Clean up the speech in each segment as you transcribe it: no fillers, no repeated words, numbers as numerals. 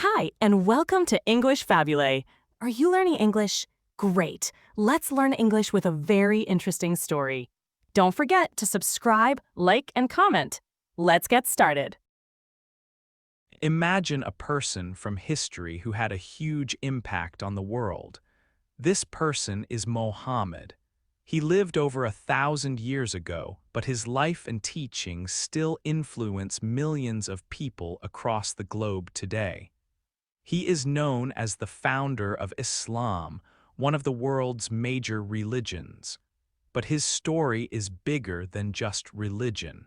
Hi, and welcome to English-Fabule. Are you learning English? Great. Let's learn English with a very interesting story. Don't forget to subscribe, like, and comment. Let's get started. Imagine a person from history who had a huge impact on the world. This person is Mohammed. He lived over 1,000 years ago, but his life and teachings still influence millions of people across the globe today. He is known as the founder of Islam, one of the world's major religions. But his story is bigger than just religion.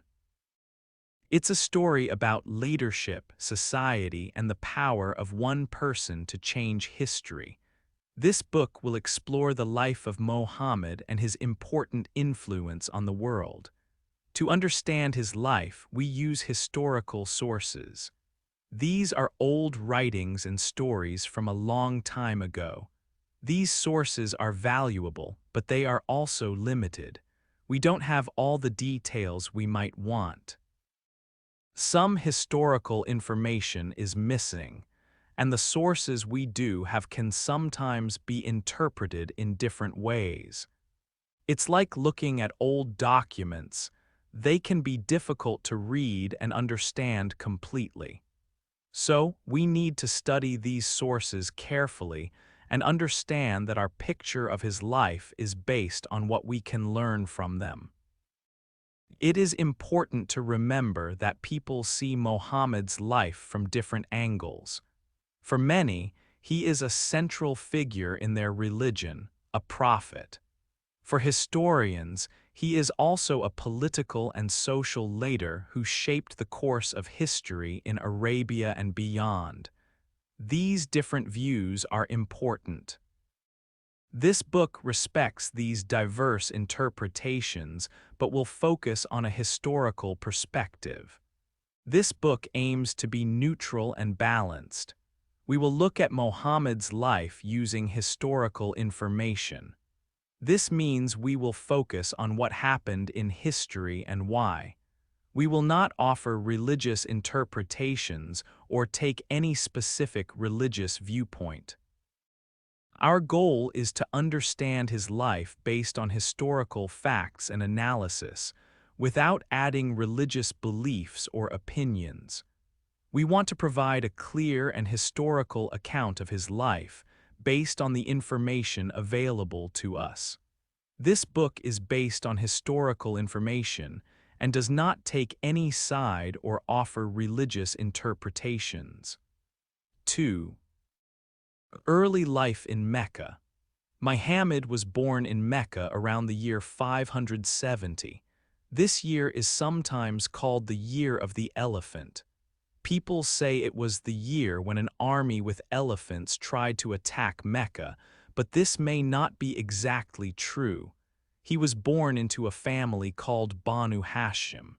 It's a story about leadership, society, and the power of one person to change history. This book will explore the life of Mohammed and his important influence on the world. To understand his life, we use historical sources. These are old writings and stories from a long time ago. These sources are valuable, but they are also limited. We don't have all the details we might want. Some historical information is missing, and the sources we do have can sometimes be interpreted in different ways. It's like looking at old documents. They can be difficult to read and understand completely. So, we need to study these sources carefully and understand that our picture of his life is based on what we can learn from them. It is important to remember that people see Mohammed's life from different angles. For many, he is a central figure in their religion, a prophet. For historians, he is also a political and social leader who shaped the course of history in Arabia and beyond. These different views are important. This book respects these diverse interpretations but will focus on a historical perspective. This book aims to be neutral and balanced. We will look at Mohammed's life using historical information. This means we will focus on what happened in history and why. We will not offer religious interpretations or take any specific religious viewpoint. Our goal is to understand his life based on historical facts and analysis, without adding religious beliefs or opinions. We want to provide a clear and historical account of his life, based on the information available to us. This book is based on historical information and does not take any side or offer religious interpretations. 2. Early life in Mecca. Muhammad was born in Mecca around the year 570. This year is sometimes called the Year of the Elephant. People say it was the year when an army with elephants tried to attack Mecca, but this may not be exactly true. He was born into a family called Banu Hashim.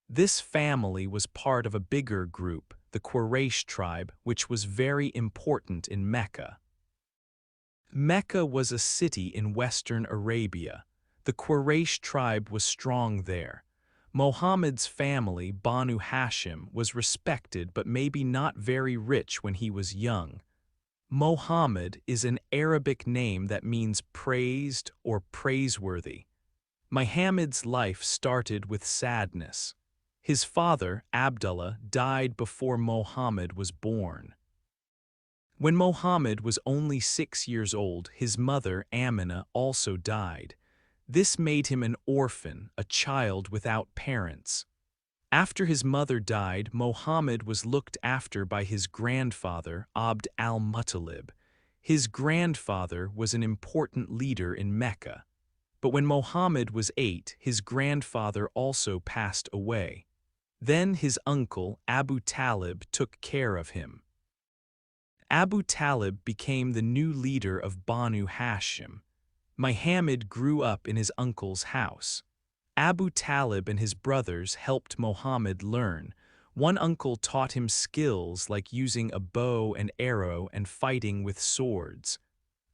This family was part of a bigger group, the Quraysh tribe, which was very important in Mecca. Mecca was a city in western Arabia. The Quraysh tribe was strong there. Mohammed's family, Banu Hashim, was respected but maybe not very rich when he was young. Mohammed is an Arabic name that means praised or praiseworthy. Muhammad's life started with sadness. His father, Abdullah, died before Mohammed was born. When Mohammed was only 6 years old, his mother, Amina, also died. This made him an orphan, a child without parents. After his mother died, Mohammed was looked after by his grandfather, Abd al-Muttalib. His grandfather was an important leader in Mecca. But when Mohammed was 8, his grandfather also passed away. Then his uncle, Abu Talib, took care of him. Abu Talib became the new leader of Banu Hashim. Muhammad grew up in his uncle's house. Abu Talib and his brothers helped Muhammad learn. One uncle taught him skills like using a bow and arrow and fighting with swords.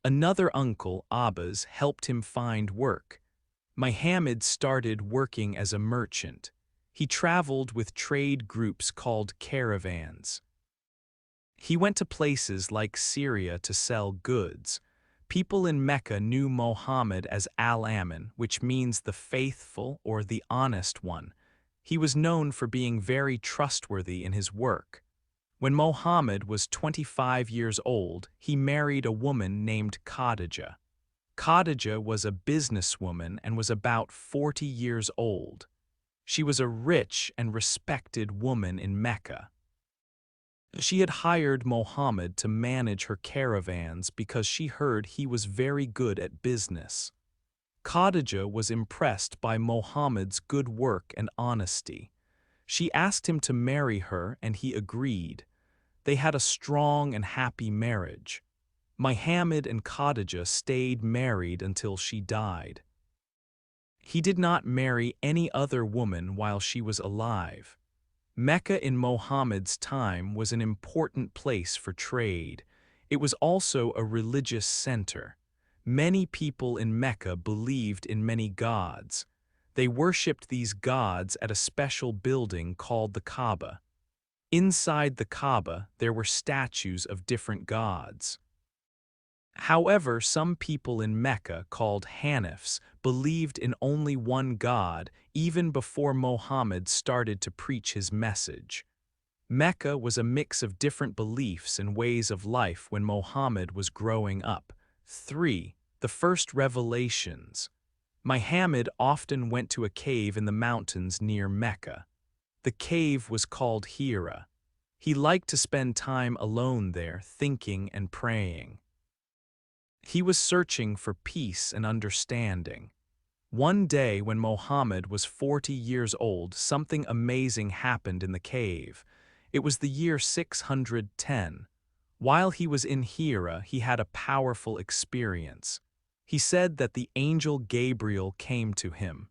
Another uncle, Abbas, helped him find work. Muhammad started working as a merchant. He traveled with trade groups called caravans. He went to places like Syria to sell goods. People in Mecca knew Muhammad as Al-Amin, which means the faithful or the honest one. He was known for being very trustworthy in his work. When Muhammad was 25 years old, he married a woman named Khadija. Khadija was a businesswoman and was about 40 years old. She was a rich and respected woman in Mecca. She had hired Muhammad to manage her caravans because she heard he was very good at business. Khadija was impressed by Muhammad's good work and honesty. She asked him to marry her and he agreed. They had a strong and happy marriage. Muhammad and Khadija stayed married until she died. He did not marry any other woman while she was alive. Mecca in Muhammad's time was an important place for trade. It was also a religious center. Many people in Mecca believed in many gods. They worshipped these gods at a special building called the Kaaba. Inside the Kaaba, there were statues of different gods. However, some people in Mecca, called Hanifs, believed in only one God even before Muhammad started to preach his message. Mecca was a mix of different beliefs and ways of life when Muhammad was growing up. 3. The first revelations. Muhammad often went to a cave in the mountains near Mecca. The cave was called Hira. He liked to spend time alone there, thinking and praying. He was searching for peace and understanding. One day when Muhammad was 40 years old, something amazing happened in the cave. It was the year 610. While he was in Hira, he had a powerful experience. He said that the angel Gabriel came to him.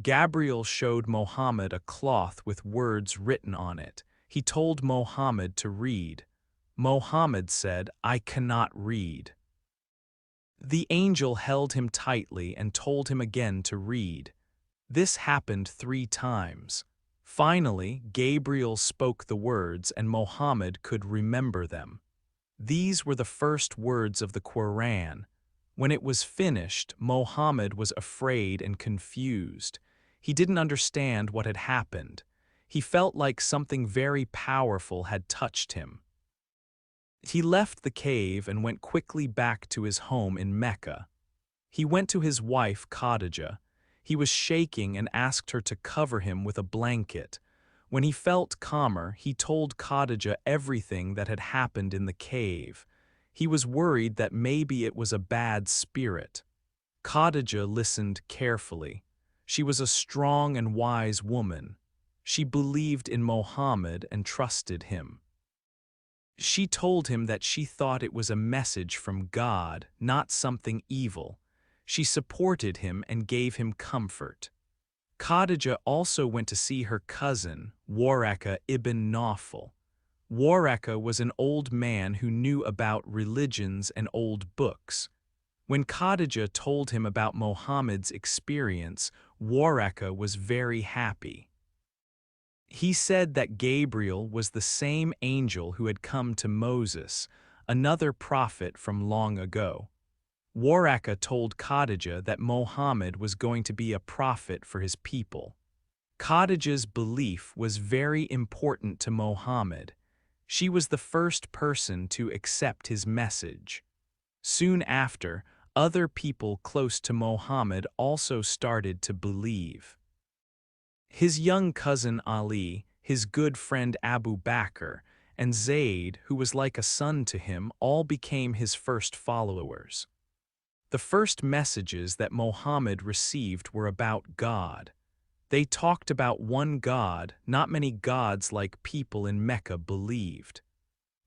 Gabriel showed Muhammad a cloth with words written on it. He told Muhammad to read. Muhammad said, "I cannot read." The angel held him tightly and told him again to read. This happened 3 times. Finally, Gabriel spoke the words and Muhammad could remember them. These were the first words of the Quran. When it was finished, Muhammad was afraid and confused. He didn't understand what had happened. He felt like something very powerful had touched him. He left the cave and went quickly back to his home in Mecca. He went to his wife, Khadija. He was shaking and asked her to cover him with a blanket. When he felt calmer, he told Khadija everything that had happened in the cave. He was worried that maybe it was a bad spirit. Khadija listened carefully. She was a strong and wise woman. She believed in Muhammad and trusted him. She told him that she thought it was a message from God, not something evil. She supported him and gave him comfort. Khadija also went to see her cousin, Waraka ibn Nawfal. Waraka was an old man who knew about religions and old books. When Khadija told him about Muhammad's experience, Waraka was very happy. He said that Gabriel was the same angel who had come to Moses, another prophet from long ago. Waraka told Khadija that Muhammad was going to be a prophet for his people. Khadija's belief was very important to Muhammad. She was the first person to accept his message. Soon after, other people close to Muhammad also started to believe. His young cousin Ali, his good friend Abu Bakr, and Zayd, who was like a son to him, all became his first followers. The first messages that Muhammad received were about God. They talked about one God, not many gods like people in Mecca believed.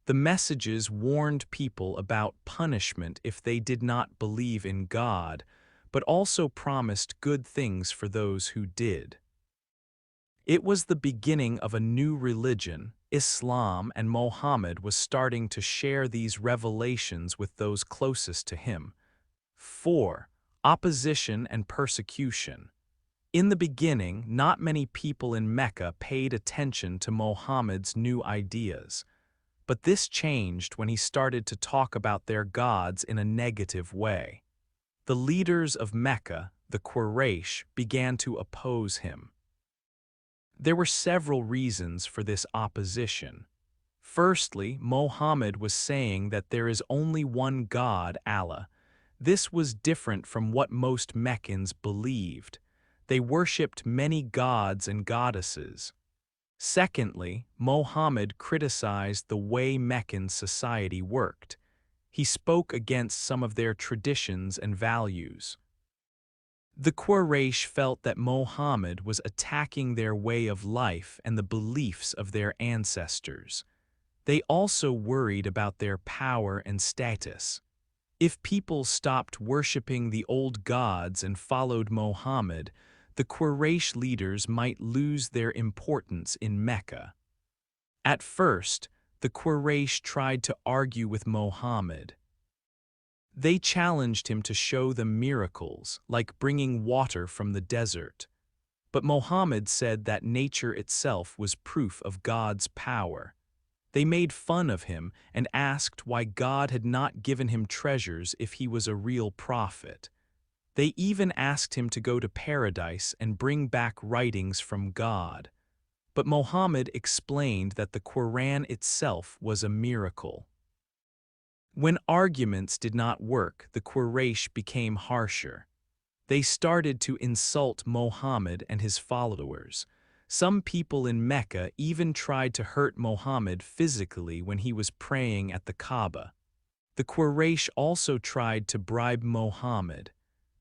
The messages warned people about punishment if they did not believe in God, but also promised good things for those who did. It was the beginning of a new religion, Islam, and Muhammad was starting to share these revelations with those closest to him. 4. Opposition and persecution. In the beginning, not many people in Mecca paid attention to Muhammad's new ideas. but this changed when he started to talk about their gods in a negative way. The leaders of Mecca, the Quraysh, began to oppose him. There were several reasons for this opposition. Firstly, Muhammad was saying that there is only one God, Allah. This was different from what most Meccans believed. They worshipped many gods and goddesses. Secondly, Muhammad criticized the way Meccan society worked. He spoke against some of their traditions and values. The Quraysh felt that Muhammad was attacking their way of life and the beliefs of their ancestors. They also worried about their power and status. If people stopped worshipping the old gods and followed Muhammad, the Quraysh leaders might lose their importance in Mecca. At first, the Quraysh tried to argue with Muhammad. They challenged him to show them miracles, like bringing water from the desert. But Muhammad said that nature itself was proof of God's power. They made fun of him and asked why God had not given him treasures if he was a real prophet. They even asked him to go to paradise and bring back writings from God. But Muhammad explained that the Quran itself was a miracle. When arguments did not work, the Quraysh became harsher. They started to insult Muhammad and his followers. Some people in Mecca even tried to hurt Muhammad physically when he was praying at the Kaaba. The Quraysh also tried to bribe Muhammad.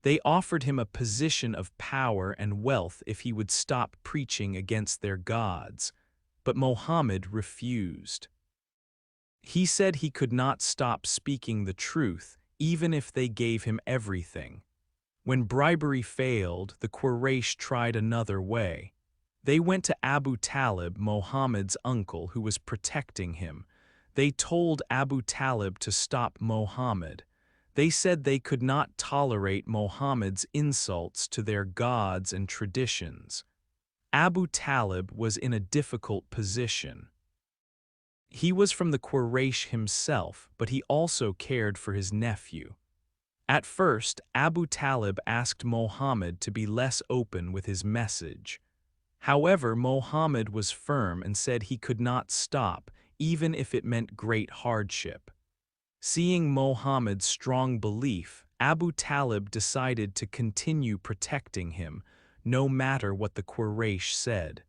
They offered him a position of power and wealth if he would stop preaching against their gods. But Muhammad refused. He said he could not stop speaking the truth, even if they gave him everything. When bribery failed, the Quraysh tried another way. They went to Abu Talib, Muhammad's uncle, who was protecting him. They told Abu Talib to stop Muhammad. They said they could not tolerate Muhammad's insults to their gods and traditions. Abu Talib was in a difficult position. He was from the Quraysh himself, but he also cared for his nephew. At first, Abu Talib asked Muhammad to be less open with his message. However, Muhammad was firm and said he could not stop, even if it meant great hardship. Seeing Muhammad's strong belief, Abu Talib decided to continue protecting him, no matter what the Quraysh said.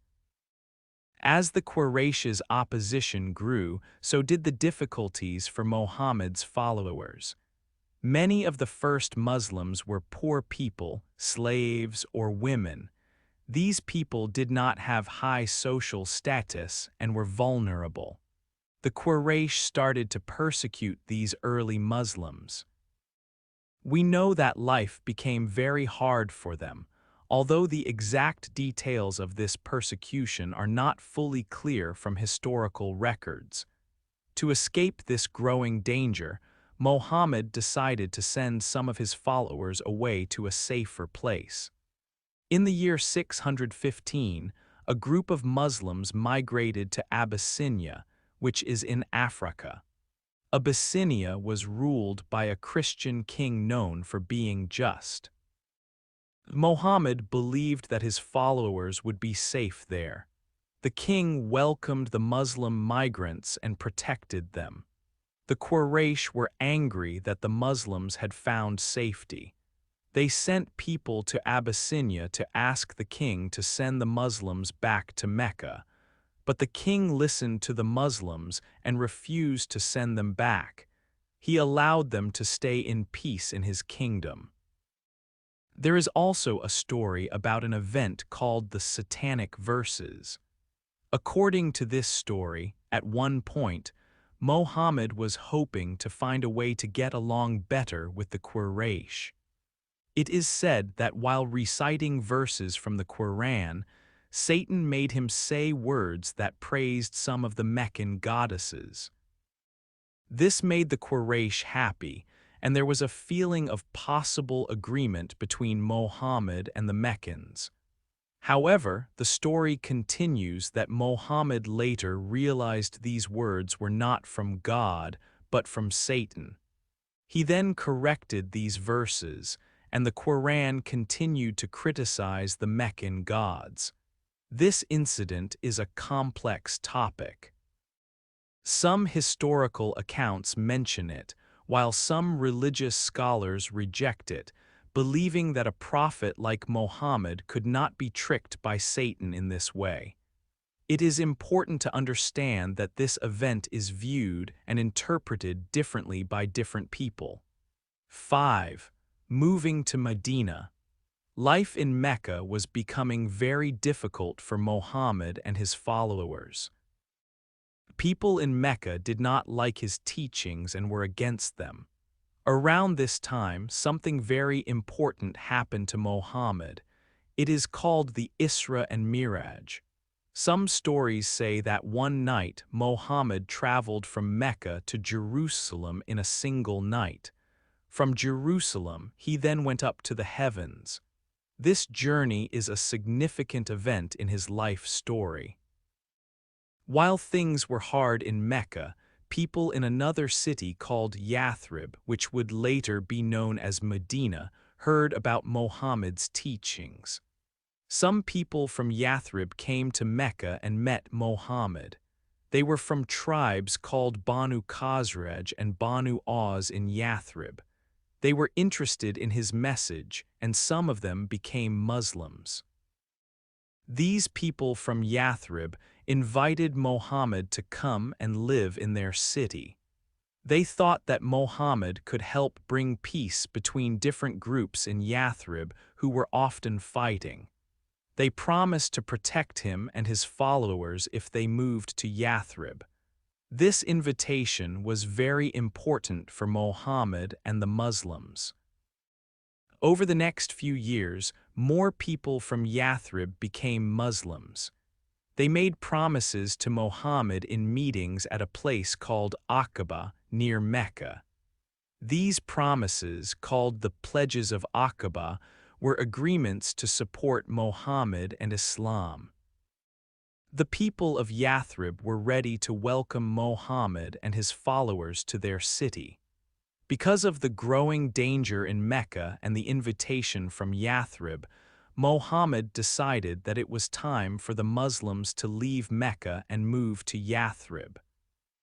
As the Quraysh's opposition grew, so did the difficulties for Muhammad's followers. Many of the first Muslims were poor people, slaves, or women. These people did not have high social status and were vulnerable. The Quraysh started to persecute these early Muslims. We know that life became very hard for them, although the exact details of this persecution are not fully clear from historical records. To escape this growing danger, Muhammad decided to send some of his followers away to a safer place. In the year 615, a group of Muslims migrated to Abyssinia, which is in Africa. Abyssinia was ruled by a Christian king known for being just. Muhammad believed that his followers would be safe there. The king welcomed the Muslim migrants and protected them. The Quraysh were angry that the Muslims had found safety. They sent people to Abyssinia to ask the king to send the Muslims back to Mecca. But the king listened to the Muslims and refused to send them back. He allowed them to stay in peace in his kingdom. There is also a story about an event called the Satanic Verses. According to this story, at one point, Muhammad was hoping to find a way to get along better with the Quraysh. It is said that while reciting verses from the Quran, Satan made him say words that praised some of the Meccan goddesses. This made the Quraysh happy, and there was a feeling of possible agreement between Muhammad and the Meccans. However, the story continues that Mohammed later realized these words were not from God, but from Satan. He then corrected these verses, and the Quran continued to criticize the Meccan gods. This incident is a complex topic. Some historical accounts mention it, while some religious scholars reject it, believing that a prophet like Mohammed could not be tricked by Satan in this way. It is important to understand that this event is viewed and interpreted differently by different people. 5. Moving to Medina. Life in Mecca was becoming very difficult for Mohammed and his followers. People in Mecca did not like his teachings and were against them. Around this time, something very important happened to Mohammed. It is called the Isra and Miraj. Some stories say that one night Mohammed traveled from Mecca to Jerusalem in a single night. From Jerusalem, he then went up to the heavens. This journey is a significant event in his life story. While things were hard in Mecca, people in another city called Yathrib, which would later be known as Medina, heard about Mohammed's teachings. Some people from Yathrib came to Mecca and met Mohammed. They were from tribes called Banu Khazraj and Banu Aus in Yathrib. They were interested in his message, and some of them became Muslims. These people from Yathrib invited Mohammed to come and live in their city. They thought that Mohammed could help bring peace between different groups in Yathrib who were often fighting. They promised to protect him and his followers if they moved to Yathrib. This invitation was very important for Mohammed and the Muslims. Over the next few years, more people from Yathrib became Muslims. They made promises to Mohammed in meetings at a place called Aqaba near Mecca. These promises, called the Pledges of Aqaba, were agreements to support Mohammed and Islam. The people of Yathrib were ready to welcome Mohammed and his followers to their city. Because of the growing danger in Mecca and the invitation from Yathrib, Mohammed decided that it was time for the Muslims to leave Mecca and move to Yathrib.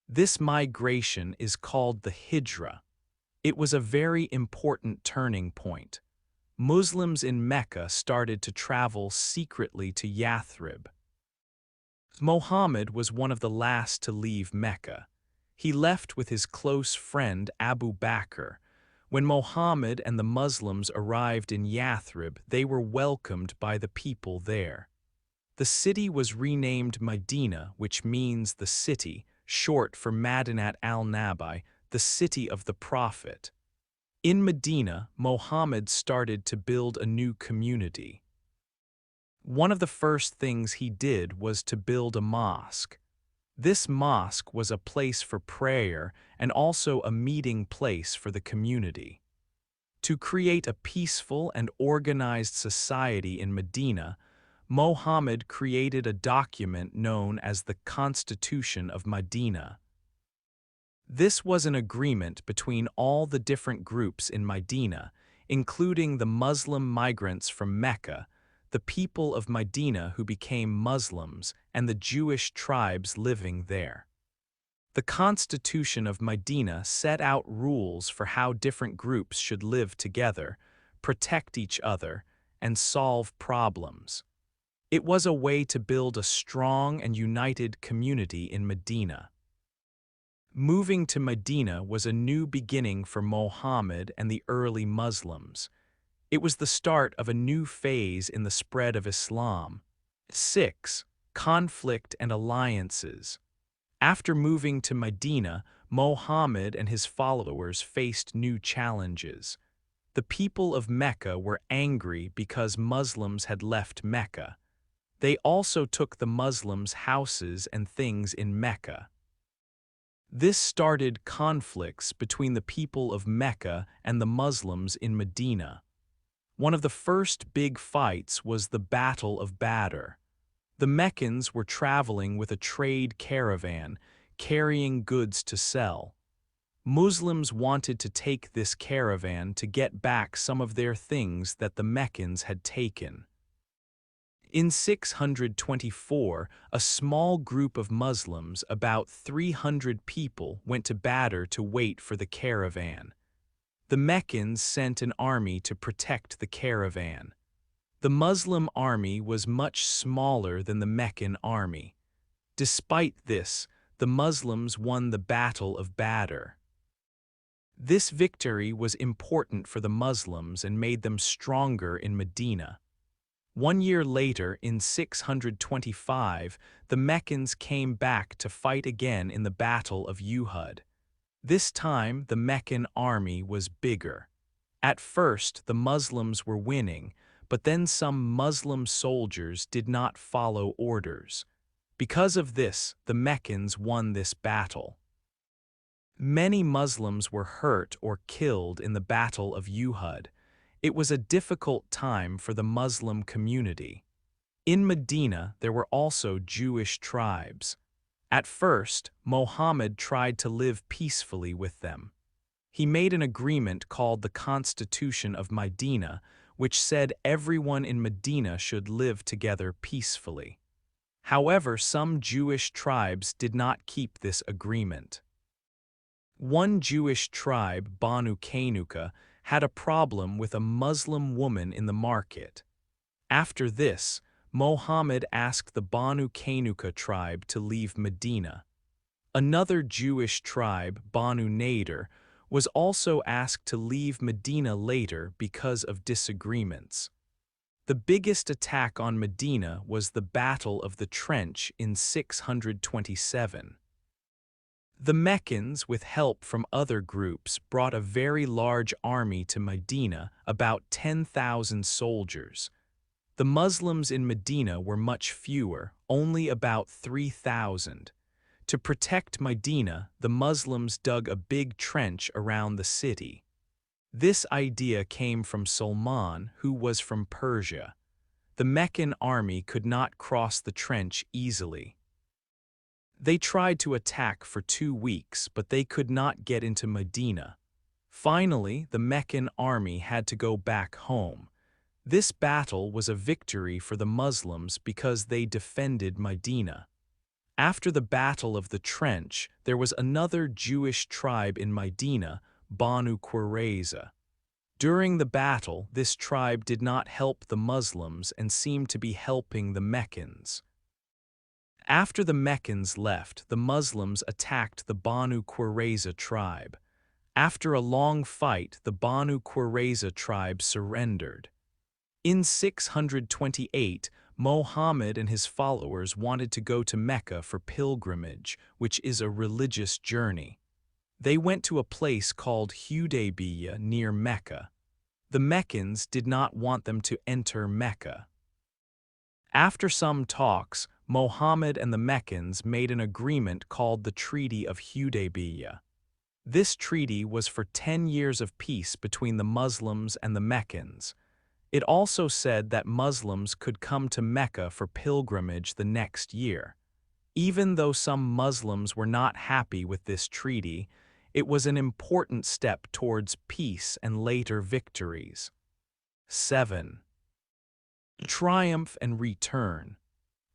This migration is called the Hijra. It was a very important turning point. Muslims in Mecca started to travel secretly to Yathrib. Mohammed was one of the last to leave Mecca. He left with his close friend Abu Bakr. When Mohammed and the Muslims arrived in Yathrib, they were welcomed by the people there. The city was renamed Medina, which means the city, short for Madinat al-Nabi, the city of the Prophet. In Medina, Mohammed started to build a new community. One of the first things he did was to build a mosque. This mosque was a place for prayer and also a meeting place for the community. To create a peaceful and organized society in Medina, Mohammed created a document known as the Constitution of Medina. This was an agreement between all the different groups in Medina, including the Muslim migrants from Mecca, the people of Medina who became Muslims, and the Jewish tribes living there. The Constitution of Medina set out rules for how different groups should live together, protect each other, and solve problems. It was a way to build a strong and united community in Medina. Moving to Medina was a new beginning for Mohammed and the early Muslims. It was the start of a new phase in the spread of Islam. 6. Conflict and alliances. After moving to Medina, Mohammed and his followers faced new challenges. The people of Mecca were angry because Muslims had left Mecca. They also took the Muslims' houses and things in Mecca. This started conflicts between the people of Mecca and the Muslims in Medina. One of the first big fights was the Battle of Badr. The Meccans were traveling with a trade caravan, carrying goods to sell. Muslims wanted to take this caravan to get back some of their things that the Meccans had taken. In 624, a small group of Muslims, about 300 people, went to Badr to wait for the caravan. The Meccans sent an army to protect the caravan. The Muslim army was much smaller than the Meccan army. Despite this, the Muslims won the Battle of Badr. This victory was important for the Muslims and made them stronger in Medina. 1 year later, in 625, the Meccans came back to fight again in the Battle of Uhud. This time, the Meccan army was bigger. At first, the Muslims were winning, but then some Muslim soldiers did not follow orders. Because of this, the Meccans won this battle. Many Muslims were hurt or killed in the Battle of Uhud. It was a difficult time for the Muslim community. In Medina, there were also Jewish tribes. At first, Muhammad tried to live peacefully with them. He made an agreement called the Constitution of Medina, which said everyone in Medina should live together peacefully. However, some Jewish tribes did not keep this agreement. One Jewish tribe, Banu Qaynuqa, had a problem with a Muslim woman in the market. After this, Muhammad asked the Banu Qaynuqa tribe to leave Medina. Another Jewish tribe, Banu Nadir, was also asked to leave Medina later because of disagreements. The biggest attack on Medina was the Battle of the Trench in 627. The Meccans, with help from other groups, brought a very large army to Medina, about 10,000 soldiers. The Muslims in Medina were much fewer, only about 3,000. To protect Medina, the Muslims dug a big trench around the city. This idea came from Salman, who was from Persia. The Meccan army could not cross the trench easily. They tried to attack for 2 weeks, but they could not get into Medina. Finally, the Meccan army had to go back home. This battle was a victory for the Muslims because they defended Medina. After the Battle of the Trench, there was another Jewish tribe in Medina, Banu Qurayza. During the battle, this tribe did not help the Muslims and seemed to be helping the Meccans. After the Meccans left, the Muslims attacked the Banu Qurayza tribe. After a long fight, the Banu Qurayza tribe surrendered. In 628, Muhammad and his followers wanted to go to Mecca for pilgrimage, which is a religious journey. They went to a place called Hudaybiyah near Mecca. The Meccans did not want them to enter Mecca. After some talks, Muhammad and the Meccans made an agreement called the Treaty of Hudaybiyah. This treaty was for 10 years of peace between the Muslims and the Meccans. It also said that Muslims could come to Mecca for pilgrimage the next year. Even though some Muslims were not happy with this treaty, it was an important step towards peace and later victories. 7. Triumph and return.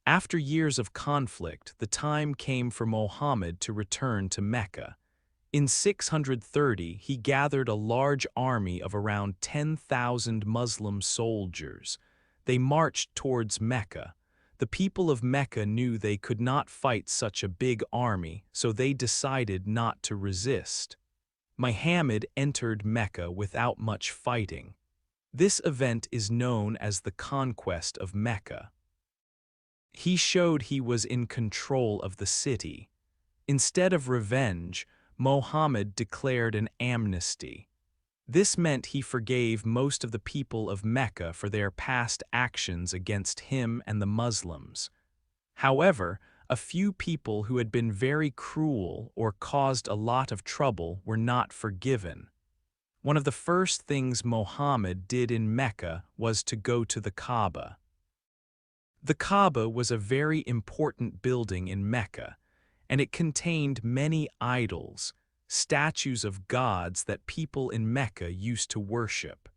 After years of conflict, the time came for Muhammad to return to Mecca. In 630, he gathered a large army of around 10,000 Muslim soldiers. They marched towards Mecca. The people of Mecca knew they could not fight such a big army, so they decided not to resist. Muhammad entered Mecca without much fighting. This event is known as the Conquest of Mecca. He showed he was in control of the city. Instead of revenge, Muhammad declared an amnesty. This meant he forgave most of the people of Mecca for their past actions against him and the Muslims. However, a few people who had been very cruel or caused a lot of trouble were not forgiven. One of the first things Muhammad did in Mecca was to go to the Kaaba. The Kaaba was a very important building in Mecca, and it contained many idols, statues of gods that people in Mecca used to worship.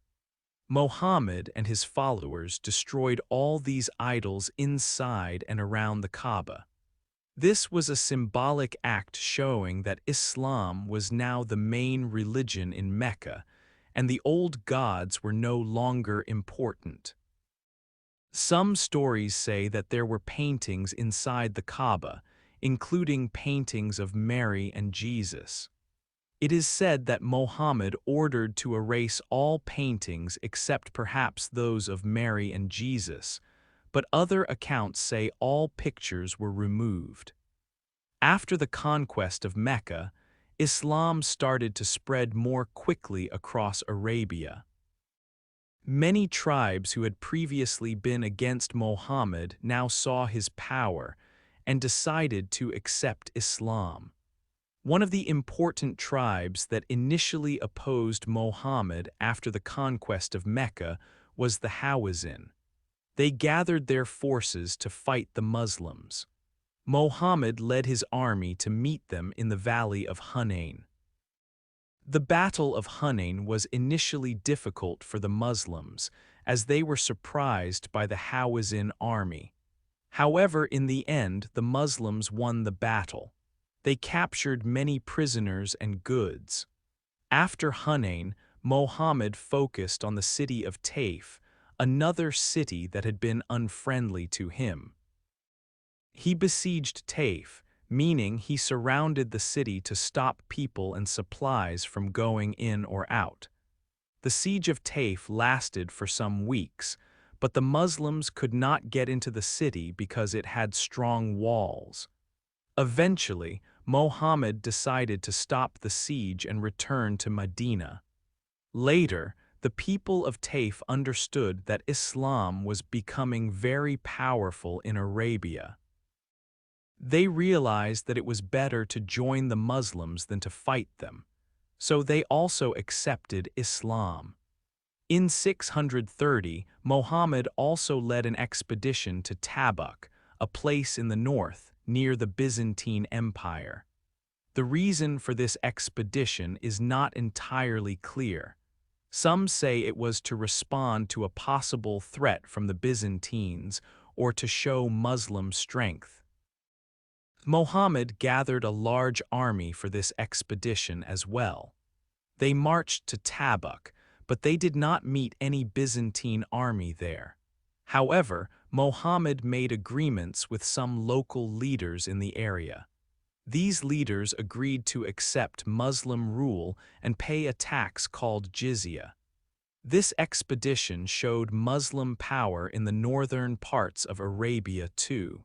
Muhammad and his followers destroyed all these idols inside and around the Kaaba. This was a symbolic act showing that Islam was now the main religion in Mecca, and the old gods were no longer important. Some stories say that there were paintings inside the Kaaba, including paintings of Mary and Jesus. It is said that Muhammad ordered to erase all paintings except perhaps those of Mary and Jesus, but other accounts say all pictures were removed. After the conquest of Mecca, Islam started to spread more quickly across Arabia. Many tribes who had previously been against Muhammad now saw his power and decided to accept Islam. One of the important tribes that initially opposed Muhammad after the conquest of Mecca was the Hawazin. They gathered their forces to fight the Muslims. Muhammad led his army to meet them in the valley of Hunain. The Battle of Hunain was initially difficult for the Muslims, as they were surprised by the Hawazin army. However, in the end, the Muslims won the battle. They captured many prisoners and goods. After Hunain, Muhammad focused on the city of Taif, another city that had been unfriendly to him. He besieged Taif, meaning he surrounded the city to stop people and supplies from going in or out. The siege of Taif lasted for some weeks, but the Muslims could not get into the city because it had strong walls. Eventually, Muhammad decided to stop the siege and return to Medina. Later, the people of Taif understood that Islam was becoming very powerful in Arabia. They realized that it was better to join the Muslims than to fight them, so they also accepted Islam. In 630, Muhammad also led an expedition to Tabuk, a place in the north, near the Byzantine Empire. The reason for this expedition is not entirely clear. Some say it was to respond to a possible threat from the Byzantines or to show Muslim strength. Muhammad gathered a large army for this expedition as well. They marched to Tabuk, but they did not meet any Byzantine army there. However, Muhammad made agreements with some local leaders in the area. These leaders agreed to accept Muslim rule and pay a tax called jizya. This expedition showed Muslim power in the northern parts of Arabia too.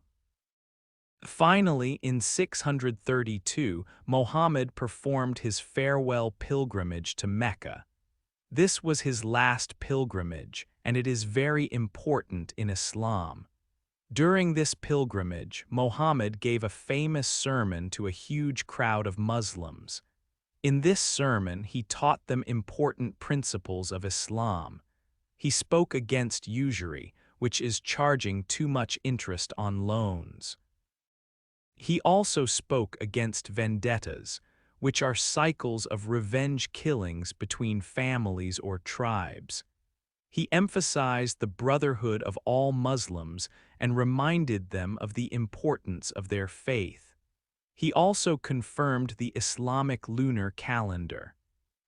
Finally, in 632, Muhammad performed his farewell pilgrimage to Mecca. This was his last pilgrimage, and it is very important in Islam. During this pilgrimage, Muhammad gave a famous sermon to a huge crowd of Muslims. In this sermon, he taught them important principles of Islam. He spoke against usury, which is charging too much interest on loans. He also spoke against vendettas, which are cycles of revenge killings between families or tribes. He emphasized the brotherhood of all Muslims and reminded them of the importance of their faith. He also confirmed the Islamic lunar calendar.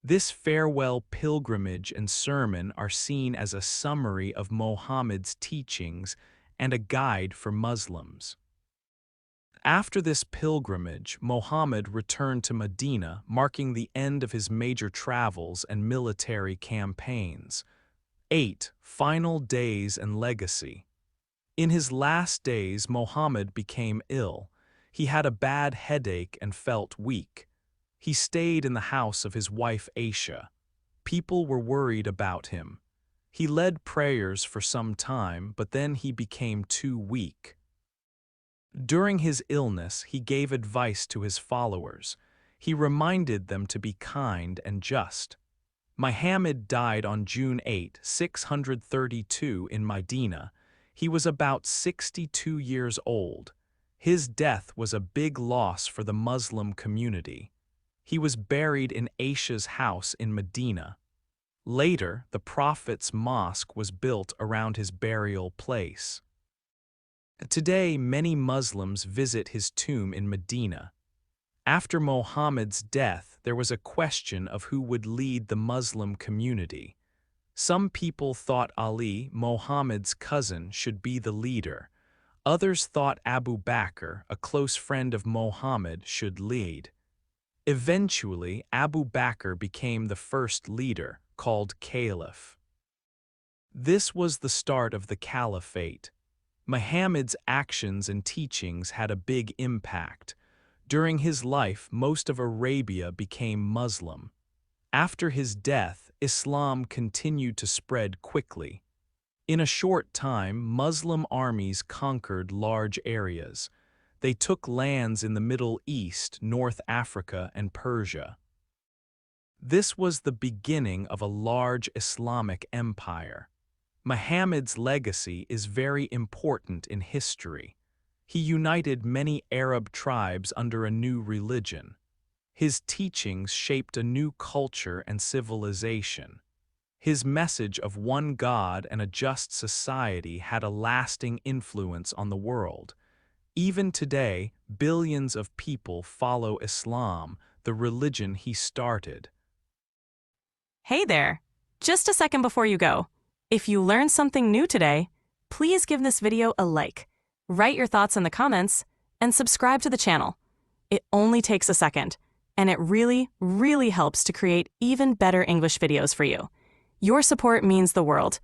This farewell pilgrimage and sermon are seen as a summary of Muhammad's teachings and a guide for Muslims. After this pilgrimage, Muhammad returned to Medina, marking the end of his major travels and military campaigns. 8. Final days and legacy. In his last days, Muhammad became ill. He had a bad headache and felt weak. He stayed in the house of his wife Aisha. People were worried about him. He led prayers for some time, but then he became too weak. During his illness, he gave advice to his followers. He reminded them to be kind and just. Muhammad died on June 8, 632 in Medina. He was about 62 years old. His death was a big loss for the Muslim community. He was buried in Aisha's house in Medina. Later, the Prophet's mosque was built around his burial place. Today, many Muslims visit his tomb in Medina. After Muhammad's death, there was a question of who would lead the Muslim community. Some people thought Ali, Muhammad's cousin, should be the leader. Others thought Abu Bakr, a close friend of Muhammad, should lead. Eventually, Abu Bakr became the first leader, called Caliph. This was the start of the Caliphate. Muhammad's actions and teachings had a big impact. During his life, most of Arabia became Muslim. After his death, Islam continued to spread quickly. In a short time, Muslim armies conquered large areas. They took lands in the Middle East, North Africa, and Persia. This was the beginning of a large Islamic empire. Muhammad's legacy is very important in history. He united many Arab tribes under a new religion. His teachings shaped a new culture and civilization. His message of one God and a just society had a lasting influence on the world. Even today, billions of people follow Islam, the religion he started. Hey there! Just a second before you go. If you learned something new today, please give this video a like, write your thoughts in the comments, and subscribe to the channel. It only takes a second, and it really, really helps to create even better English videos for you. Your support means the world.